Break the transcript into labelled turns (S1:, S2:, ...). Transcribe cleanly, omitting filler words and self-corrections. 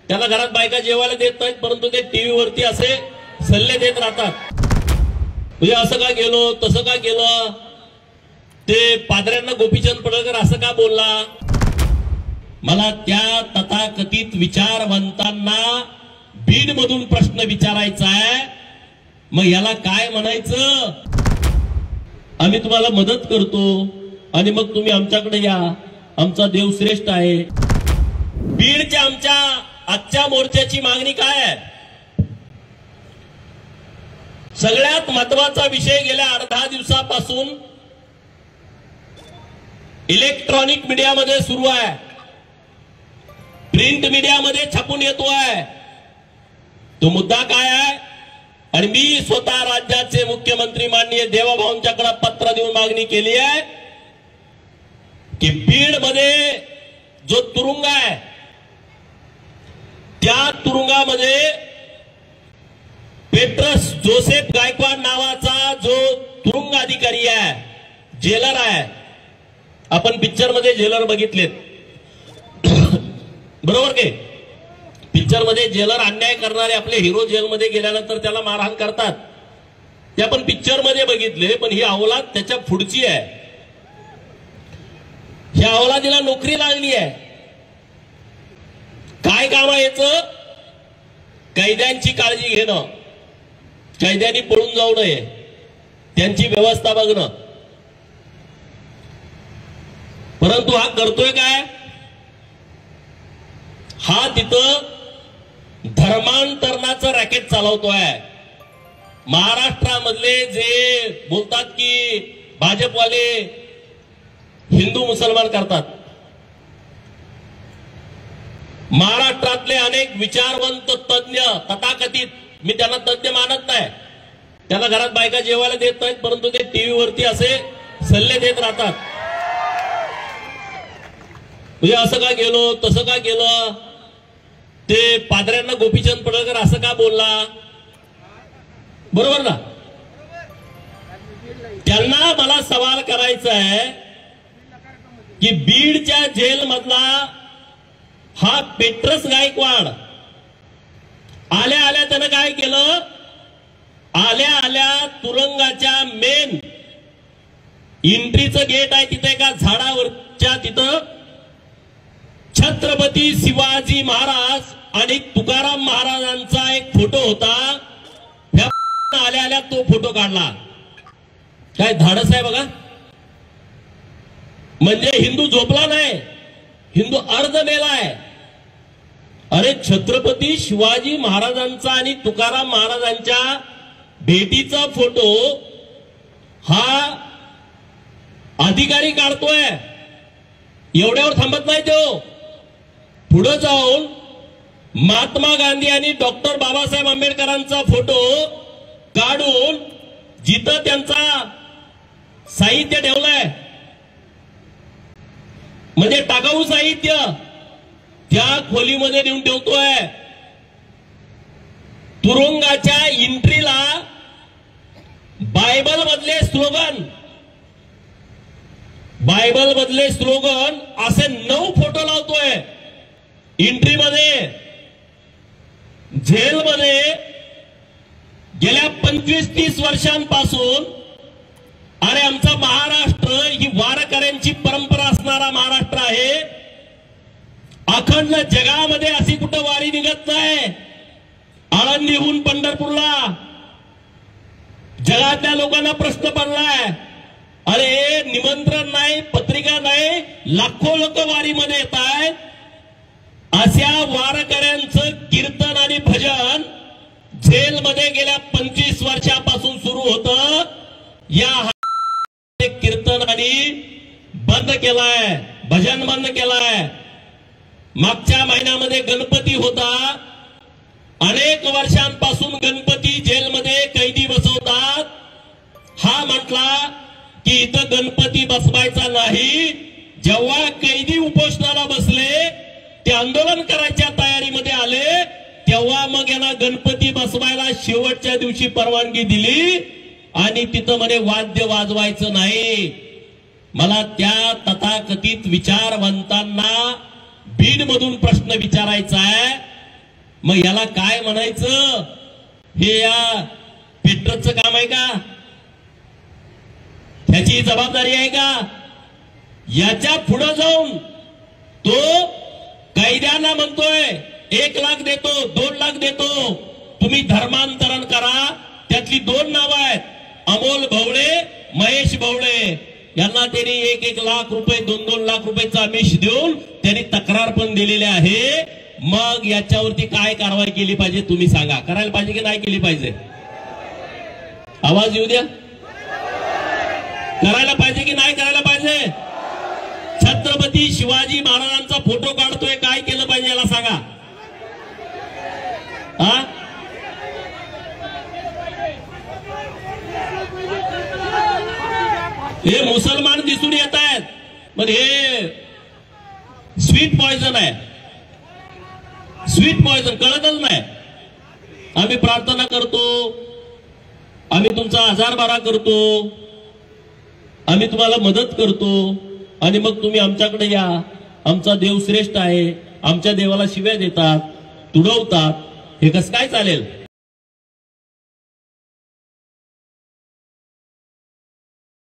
S1: त्याला घरात बायका जेवायला देत नाहीत, परंतु ते टीव्हीवरती असे सल्ले देत राहतात. म्हणजे असं का गेलो, तसं का केलं, ते पादऱ्यांना गोपीचंद पडळकर असं का बोलला. मला त्या तथाकथित विचारवंतांना बीड मधून प्रश्न विचारायचा आहे. मग याला काय म्हणायचं, आम्ही तुम्हाला मदत करतो आणि मग तुम्ही आमच्याकडे या, आमचा देव श्रेष्ठ आहे. बीडच्या आमच्या आजच्या मोर्चाची मागणी काय आहे. सगळ्यात महत्वाचा विषय गेल्या 8-10 दिवसापासून इलेक्ट्रॉनिक मीडियामध्ये सुरू आहे, प्रिंट मीडियामध्ये छापून येतोय. तो मुद्दा काय आहे. आणि मी स्वतः राज्याचे मुख्यमंत्री माननीय देवाभाऊंच्याकडे पत्र देऊन मागणी केली आहे की बीड मध्ये जो तुरुंग आहे त्या तुरुंगामध्ये पेट्रस जोसेफ गायकवाड नावाचा जो तुरुंग अधिकारी आहे, जेलर आहे. आपण पिक्चर मध्ये जेलर बघितलेत, बरोबर के. पिक्चर मध्ये जेलर अन्याय करणारे आपले हिरो जेलमध्ये गेल्यानंतर त्याला मारहाण करतात, ते आपण पिक्चर मध्ये बघितले. पण ही अवलाद त्याच्या पुढची आहे. ह्या अवलादीला नोकरी लागली आहे. काय काम आहे याचं, कैद्यांची काळजी घेणं, कैद्यांनी पळून जाऊ नये, त्यांची व्यवस्था बघणं. परंतु हा करतोय काय, हा तिथं धर्मांतरणाचं रॅकेट चालवतोय. महाराष्ट्रामधले जे बोलतात की भाजपवाले हिंदू मुसलमान करतात, महाराष्ट्रातले अनेक विचारवंत तज्ञ तथाकथित, मी त्यांना तज्ञ मानत नाही, त्याला घरात बायका जेवायला देत नाहीत, परंतु ते टीव्हीवरती असे सल्ले देत राहतात. म्हणजे असं का गेलो, तसं का केलं, ते पादऱ्यांना गोपीचंद पडळकर असं का बोलला, बरोबर ना. त्यांना मला सवाल करायचा आहे की बीडच्या जेल मधला हा पेट्रस गायकवाड आल्या आल्या त्यानं काय केलं, आल्या आल्या तुरुंगाच्या मेन एंट्रीचं गेट आहे तिथे एका झाडावरच्या तिथं छत्रपती शिवाजी महाराज आणि तुकाराम महाराजांचा एक फोटो होता. आल्या आल्या तो फोटो काढला. काय धाडस आहे बघा. म्हणजे हिंदू झोपला नाही, हिंदू अर्ध मेलाय. अरे छत्रपती शिवाजी महाराजांचा आणि तुकाराम महाराजांच्या भेटीचा फोटो हा अधिकारी काढतोय. एवढ्यावर थांबत नाही तो, पुढे जाऊन महात्मा गांधी आणि डॉक्टर बाबासाहेब आंबेडकरांचा फोटो काढून जिथं त्यांचा साहित्य ठेवलंय, म्हणजे टाकाऊ साहित्य, त्या खोलीमध्ये नेऊन ठेवतोय. तुरुंगाच्या एंट्रीला बायबल मधले स्लोगन असे 9 फोटो लावतोय एंट्री मध्ये. जेलमध्ये गेल्या 25-30 वर्षांपासून, अरे आमचा महाराष्ट्र ही वारकऱ्यांची परंपरा असणारा महाराष्ट्र आहे. अखंड जगामध्ये अशी कुठं वारी निघत नाही. आळंदीहून पंढरपूरला जगातल्या लोकांना प्रश्न पडलाय, अरे निमंत्रण नाही, पत्रिका नाही, लाखो लोक वारीमध्ये येत आहेत. अशा वारकऱ्यांचं कीर्तन आणि भजन जेलमध्ये गेल्या 25 वर्षापासून सुरू होतं. या कीर्तन आणि बंद केलाय, भजन बंद केलाय. मागच्या महिन्यामध्ये गणपती होता. अनेक वर्षांपासून गणपती जेलमध्ये कैदी बसवतात. हा म्हटला की इथं गणपती बसवायचा नाही. जेव्हा कैदी उपोषणाला बसले, ते आंदोलन करायच्या तयारीमध्ये आले, तेव्हा मग यांना गणपती बसवायला शेवटच्या दिवशी परवानगी दिली आणि तिथं म्हणे वाद्य वाजवायचं नाही. मला त्या तथाकथित विचारवंतांना बीड मधून प्रश्न विचारायचा आहे मग याला काय म्हणायचं? हे या पेट्रोलचं काम आहे का? त्याची जबाबदारी आहे का? याच्या पुढे जाऊन तो कैद्यांना म्हणतोय 1 लाख देतो, 2 लाख देतो, तुम्ही धर्मांतरण करा. त्यातली 2 नावं आहेत, अमोल भवळे, महेश भवळे. यांना त्यांनी 1-1 लाख रुपये, 2-2 लाख रुपयाचा आमिष देऊन त्यांनी तक्रार पण दिलेली आहे. मग याच्यावरती काय कारवाई केली पाहिजे तुम्ही सांगा. करायला पाहिजे की नाही केली पाहिजे? आवाज येऊ द्या. करायला पाहिजे की नाही करायला पाहिजे? छत्रपती शिवाजी महाराजांचा फोटो काढतोय, काय केलं पाहिजे याला सांगा. हा, हे मुसलमान दिसून येत आहेत, पण हे स्वीट पॉइझन आहे. स्वीट पॉइझन कळतच नाही. आम्ही प्रार्थना करतो, आम्ही तुमचा आजारबारा करतो, आम्ही तुम्हाला मदत करतो, आणि मग तुम्ही आमच्याकडे या, आमचा देव श्रेष्ठ आहे, आमच्या देवाला शिव्या देतात, तुडवतात. हे कसं काय चालेल?